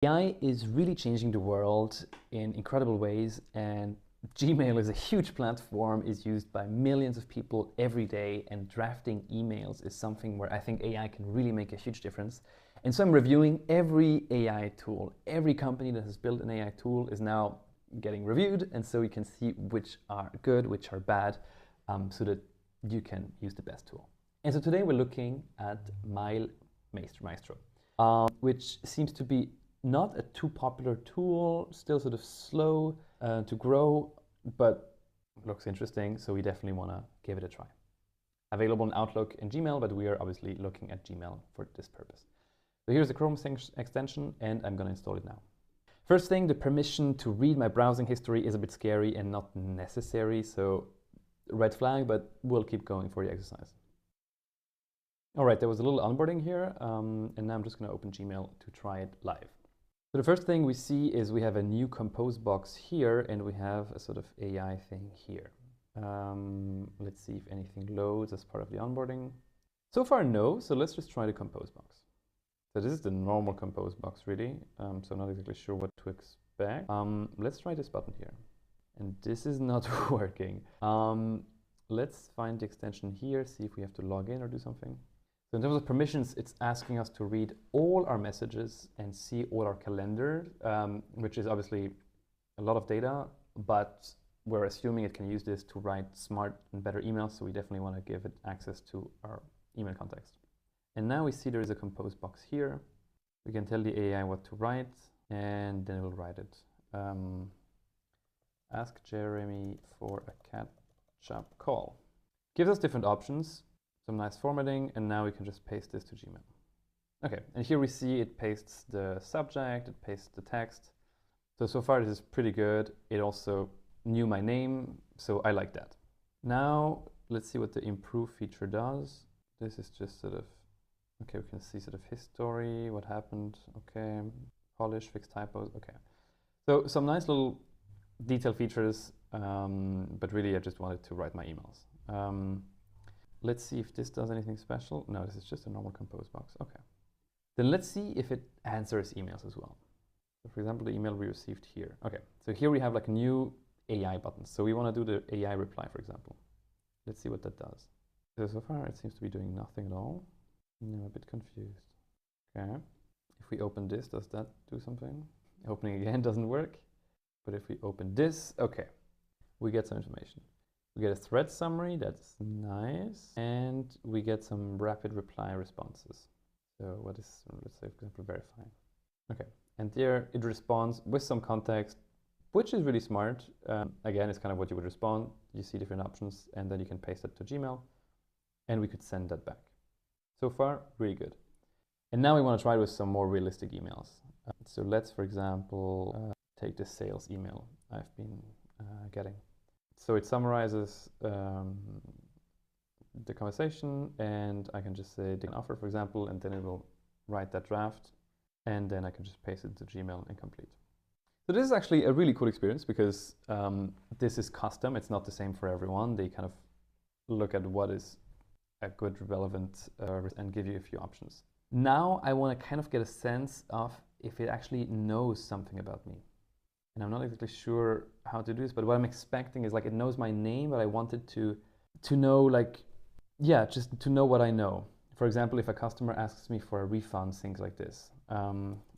AI is really changing the world in incredible ways, and Gmail is a huge platform, is used by millions of people every day, and drafting emails is something where I think AI can really make a huge difference. And so I'm reviewing every AI tool. Every company that has built an AI tool is now getting reviewed, and so you can see which are good, which are bad, so that you can use the best tool. And so today we're looking at Maestro, which seems to be not a too popular tool, still sort of slow to grow, but looks interesting, so we definitely want to give it a try. Available in Outlook and Gmail, but we are obviously looking at Gmail for this purpose. So here's the Chrome extension, and I'm going to install it now. First thing, the permission to read my browsing history is a bit scary and not necessary, so red flag, but we'll keep going for the exercise. All right, there was a little onboarding here, and now I'm just going to open Gmail to try it live. So the first thing we see is we have a new compose box here, and we have a sort of AI thing here. Let's see if anything loads as part of the onboarding. So far, no. So let's just try the compose box. So this is the normal compose box, really. So I'm not exactly sure what to expect. Let's try this button here. And this is not working. Let's find the extension here, see if we have to log in or do something. So in terms of permissions, it's asking us to read all our messages and see all our calendar, which is obviously a lot of data, but we're assuming it can use this to write smart and better emails, so we definitely want to give it access to our email context. And now we see there is a compose box here. We can tell the AI what to write, and then it will write it. Ask Jeremy for a catch-up call. Gives us different options. Some nice formatting, and now we can just paste this to Gmail. Okay, and here we see it pastes the subject, it pastes the text. So far this is pretty good. It also knew my name, so I like that. Now let's see what the improve feature does. This is just sort of, okay, we can see sort of history, what happened, okay, polish, fix typos, okay. So some nice little detail features, but really I just wanted to write my emails. Let's see if this does anything special. No, this is just a normal compose box. Okay. Then let's see if it answers emails as well. So for example, the email we received here. Okay, so here we have like new AI buttons. So we want to do the AI reply, for example. Let's see what that does. So far it seems to be doing nothing at all. I'm a bit confused. Okay. If we open this, does that do something? Opening again doesn't work. But if we open this, okay, we get some information. We get a thread summary, that's nice, and we get some rapid reply responses. So what is, let's say, for example, verify. Okay, and there it responds with some context, which is really smart. Again, it's kind of what you would respond. You see different options, and then you can paste it to Gmail, and we could send that back. So far, really good. And now we want to try it with some more realistic emails. So let's, for example, take the sales email I've been getting. So it summarizes the conversation, and I can just say an offer, for example, and then it will write that draft, and then I can just paste it to Gmail and complete. So this is actually a really cool experience because this is custom. It's not the same for everyone. They kind of look at what is a good, relevant, and give you a few options. Now I want to kind of get a sense of if it actually knows something about me. And I'm not exactly sure how to do this, but what I'm expecting is like it knows my name, but I wanted to know, like, yeah, just to know what I know. For example, if a customer asks me for a refund, things like this.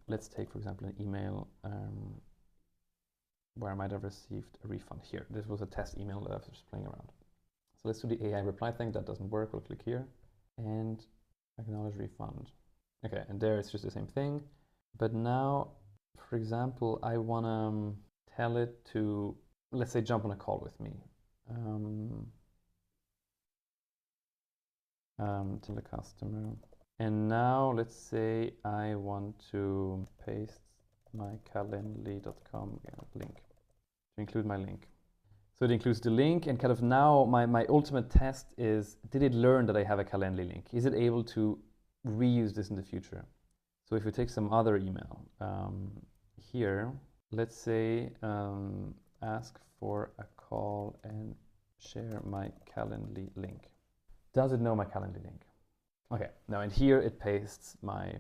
Let's take, for example, an email where I might have received a refund here. This was a test email that I was just playing around. So let's do the AI reply thing. That doesn't work. We'll click here and acknowledge refund. Okay, and there it's just the same thing. But now, for example, I want to tell it to, let's say, jump on a call with me. To the customer. And now let's say I want to paste my calendly.com link, to include my link. So it includes the link, and kind of now my ultimate test is, did it learn that I have a Calendly link? Is it able to reuse this in the future? So if we take some other email, here, let's say, ask for a call and share my Calendly link. Does it know my Calendly link? Okay, now in here it pastes my,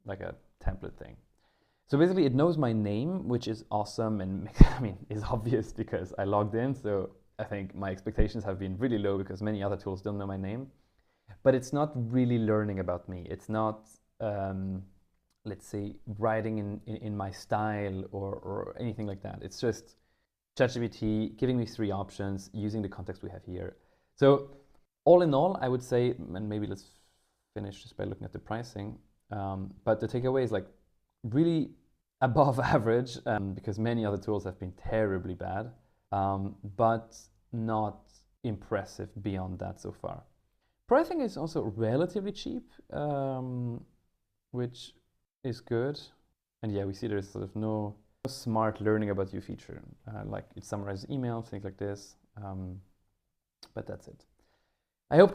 like a template thing. So basically it knows my name, which is awesome and I mean, is obvious because I logged in. So I think my expectations have been really low because many other tools don't know my name. But it's not really learning about me. It's not, let's say, writing in my style or anything like that. It's just ChatGPT giving me 3 options using the context we have here. So all in all, I would say, and maybe let's finish just by looking at the pricing. But the takeaway is like really above average because many other tools have been terribly bad, but not impressive beyond that so far. Pricing is also relatively cheap, which is good. And yeah, we see there's sort of no smart learning about you feature. Like it summarizes emails, things like this. But that's it.